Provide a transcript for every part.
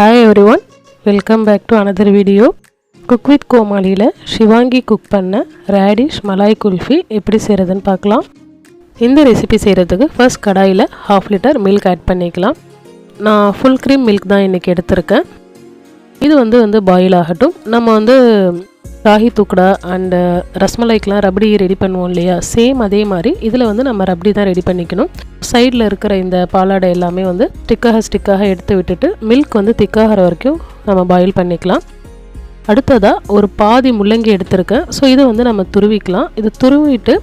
Hi everyone, welcome back to another video. Cook with Comali la Sivaangi cook panna Radish Malai Kulfi எப்படி செய்றதுன்னு பார்க்கலாம். இந்த recipe செய்றதுக்கு first கடாயில 1/2 litre milk add பண்ணிக்கலாம். நான் full cream milk தான் இன்னைக்கு எடுத்துர்க்கேன். இது வந்து பாயில் ஆகட்டும். நம்ம வந்து ராகி தூக்கடா and ரஸ்மலாய்க்குலாம் ரபடி ரெடி பண்ணுவோம் இல்லையா, சேம் அதே மாதிரி இதில் வந்து நம்ம ரபடி தான் ரெடி பண்ணிக்கணும். சைடில் இருக்கிற இந்த பாலாடை எல்லாமே வந்து ஸ்டிக்காக எடுத்து விட்டுட்டு மில்க் வந்து திக்காகிற வரைக்கும் நம்ம பாயில் பண்ணிக்கலாம். அடுத்ததாக ஒரு பாதி முள்ளங்கி எடுத்துருக்கேன். ஸோ இதை வந்து நம்ம துருவிக்கலாம். இது துருவிட்டு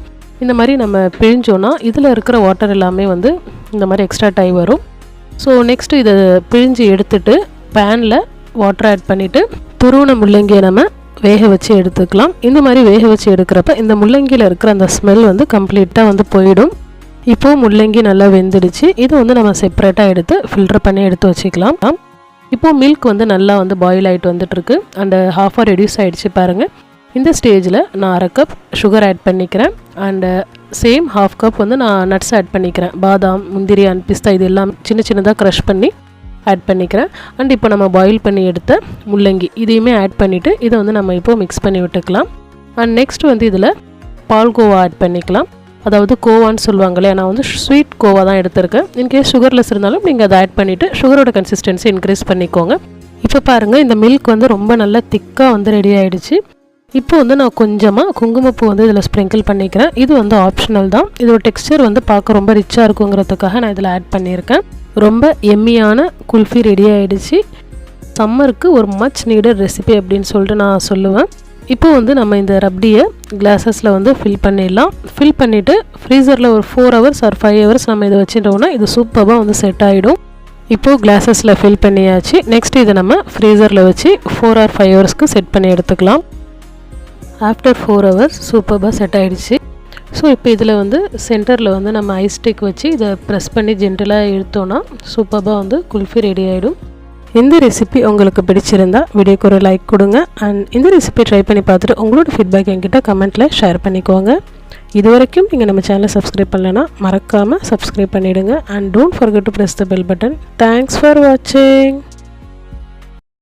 இந்த மாதிரி நம்ம பிழிஞ்சோன்னா இதில் இருக்கிற வாட்டர் எல்லாமே வந்து இந்த மாதிரி எக்ஸ்ட்ராக்ட் ஆகி வரும். ஸோ நெக்ஸ்ட்டு இதை பிழிஞ்சு எடுத்துட்டு பேனில் வாட்டர் ஆட் பண்ணிவிட்டு துருவின முள்ளங்கியை நம்ம வேக வச்சு எடுத்துக்கலாம். இந்த மாதிரி வேக வச்சு எடுக்கிறப்ப இந்த முள்ளங்கியில் இருக்கிற அந்த ஸ்மெல் வந்து கம்ப்ளீட்டாக வந்து போயிடும். இப்போது முள்ளங்கி நல்லா வெந்துடுச்சு. இது வந்து நம்ம செப்பரேட்டாக எடுத்து ஃபில்டர் பண்ணி எடுத்து வச்சுக்கலாம். இப்போது மில்க் வந்து நல்லா வந்து பாயில் ஆகிட்டு வந்துட்டுருக்கு அண்ட் ஹாஃபாக ரெடியூஸ் ஆகிடுச்சு பாருங்கள். இந்த ஸ்டேஜில் நான் 1/2 கப் சுகர் ஆட் பண்ணிக்கிறேன் அண்டு சேம் 1/2 கப் வந்து நான் நட்ஸ் ஆட் பண்ணிக்கிறேன். பாதாம், முந்திரி அண்ட் பிஸ்தா இது எல்லாம் சின்னதாக க்ரஷ் பண்ணி ஆட் பண்ணிக்கிறேன். அண்ட் இப்போ நம்ம பாயில் பண்ணி எடுத்த முள்ளங்கி இதையுமே ஆட் பண்ணிவிட்டு இதை வந்து நம்ம இப்போது மிக்ஸ் பண்ணி விட்டுக்கலாம். அண்ட் நெக்ஸ்ட் வந்து இதில் பால்கோவா ஆட் பண்ணிக்கலாம். அதாவது கோவான்னு சொல்லுவாங்களே, நான் வந்து ஸ்வீட் கோவா தான் எடுத்திருக்கேன். இன்கேஸ் சுகர்லெஸ் இருந்தாலும் நீங்கள் அதை ஆட் பண்ணிவிட்டு சுகரோட கன்சிஸ்டன்சி இன்க்ரீஸ் பண்ணிக்கோங்க. இப்போ பாருங்கள், இந்த மில்க் வந்து ரொம்ப நல்லா திக்காக வந்து ரெடி ஆகிடுச்சு. இப்போ வந்து நான் கொஞ்சமாக குங்குமப்பூ வந்து இதில் ஸ்ப்ரிங்கிள் பண்ணிக்கிறேன். இது வந்து ஆப்ஷனல் தான். இதோட டெக்ஸ்சர் வந்து பார்க்க ரொம்ப ரிச்சாக இருக்குங்கிறதுக்காக நான் இதில் ஆட் பண்ணியிருக்கேன். ரொம்ப எம்மியான குல்ஃபி ரெடி ஆகிடுச்சு. சம்மருக்கு ஒரு மச் நீடட் ரெசிபி அப்படின்னு சொல்லிட்டு நான் சொல்லுவேன். இப்போ வந்து நம்ம இந்த ரப்டியை கிளாஸஸில் வந்து ஃபில் பண்ணிடலாம். ஃபில் பண்ணிவிட்டு ஃப்ரீசரில் ஒரு 4 hours ஆர் 5 hours நம்ம இதை வச்சுட்டோம்னா இது சூப்பராக வந்து செட் ஆகிடும். இப்போது கிளாஸஸில் ஃபில் பண்ணியாச்சு. நெக்ஸ்ட் இதை நம்ம ஃப்ரீசரில் வச்சு 4 or 5 hours செட் பண்ணி எடுத்துக்கலாம். ஆஃப்டர் 4 hours சூப்பராக செட் ஆகிடுச்சு. ஸோ இப்போ இதில் வந்து சென்டரில் வந்து நம்ம ஐஸ் ஸ்டிக் வச்சு இதை ப்ரெஸ் பண்ணி ஜென்டலாக எடுத்தோன்னா சூப்பராக வந்து குல்ஃபி ரெடி ஆகிடும். இந்த ரெசிபி உங்களுக்கு பிடிச்சிருந்தா வீடியோக்கு ஒரு லைக் கொடுங்க அண்ட் இந்த ரெசிபி ட்ரை பண்ணி பார்த்துட்டு உங்களோட ஃபீட்பேக் என்கிட்ட கமெண்ட்டில் ஷேர் பண்ணிக்கோங்க. இது வரைக்கும் நீங்கள் நம்ம சேனலை சப்ஸ்கிரைப் பண்ணலைன்னா மறக்காமல் சப்ஸ்கிரைப் பண்ணிவிடுங்க and don't forget to press the bell button. Thanks for வாட்சிங்.